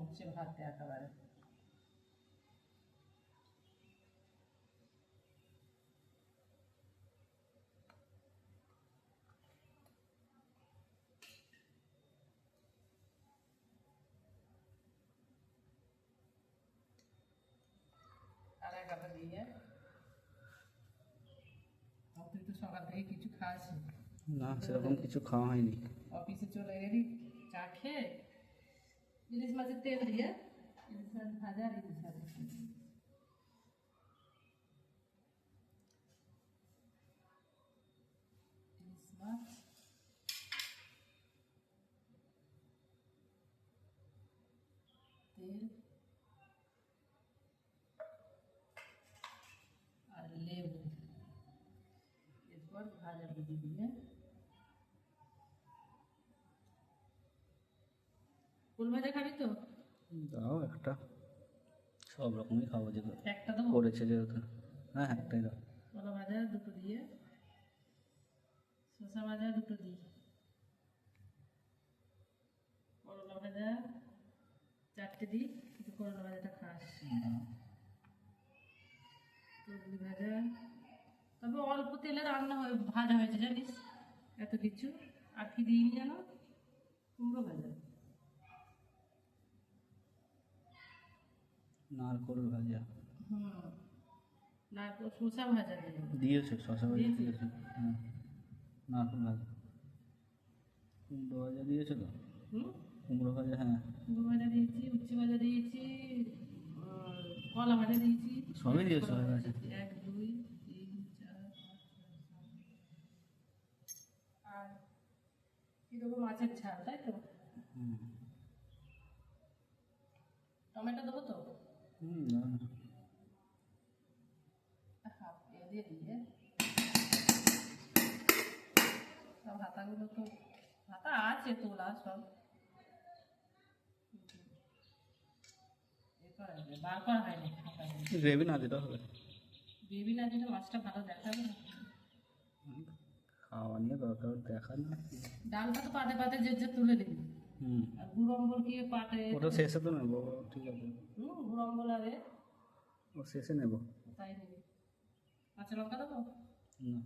উঠছে ভাতে একেবারে। আর এক হাতে দিয়ে তুই তো সকাল থেকে কিছু খাসনি। না, সেরকম কিছু খাওয়া হয়নি। অফিসে চলে গেলি চা খেয়ে ইলিশ মাছের তেল দিয়ে ইলিশ মাছ ভাজা আর ইলিশ মাছ তেল আর লেবু, এরপর ভাজা ভুজি দিয়ে ফুল ভাজা খাবি তো? দাও একটা, সব রকমই খাবো যেগুলো একটা দেবো করেছে যেহেতু। হ্যাঁ, একটাই দাও। কলা ভাজা দুটো দিয়ে, শসা ভাজা দুটো দিই, করলা ভাজা 4টে দিই, কিন্তু করলা ভাজাটা খাস। তরমুজ ভাজা, তবে অল্প তেলে রান্না হয়, ভাজা হয়েছে জানিস, এত কিছু। আর কি দিইনি জানো? কুমড়ো ভাজা, নারকোল ভাজা নারকোল, শসা ভাজা দিয়েছো, শসা ভাজা দিয়েছো। হ্যাঁ, নারকোল ভাজা, কুমড়ো ভাজা দিয়েছো তো? কুমড়ো ভাজা, হ্যাঁ কুমড়ো ভাজা দিয়েছি, উচ্ছে ভাজা দিয়েছি, কলা ভাজা দিয়েছি, সবই দিয়েছো। 1 2 3 4 আর কি দেবো? মাছের ঝাল, তাই তো? টমেটো দেবো তো? হাফ দিয়ে দিয়ে সব হাতাগুলো তো হাতা আছে তোলা সব বার করা হয়নি। গ্রেভি না দিতে হবে, গ্রেভি না দিলে মাছটা ভালো দেখাবে না। খাওয়া নিয়ে দরকার দেখা না। ডালটা তো পাতে পাতে যে তুলে দিবি। আর গুড় অম্বল কি পাটে? ওটা শেষে তো নেবো, ঠিক আছে। গুড় অম্বল আরে ও শেষে নেবো। তাই নেবি। কাঁচা লঙ্কা দেবো? না।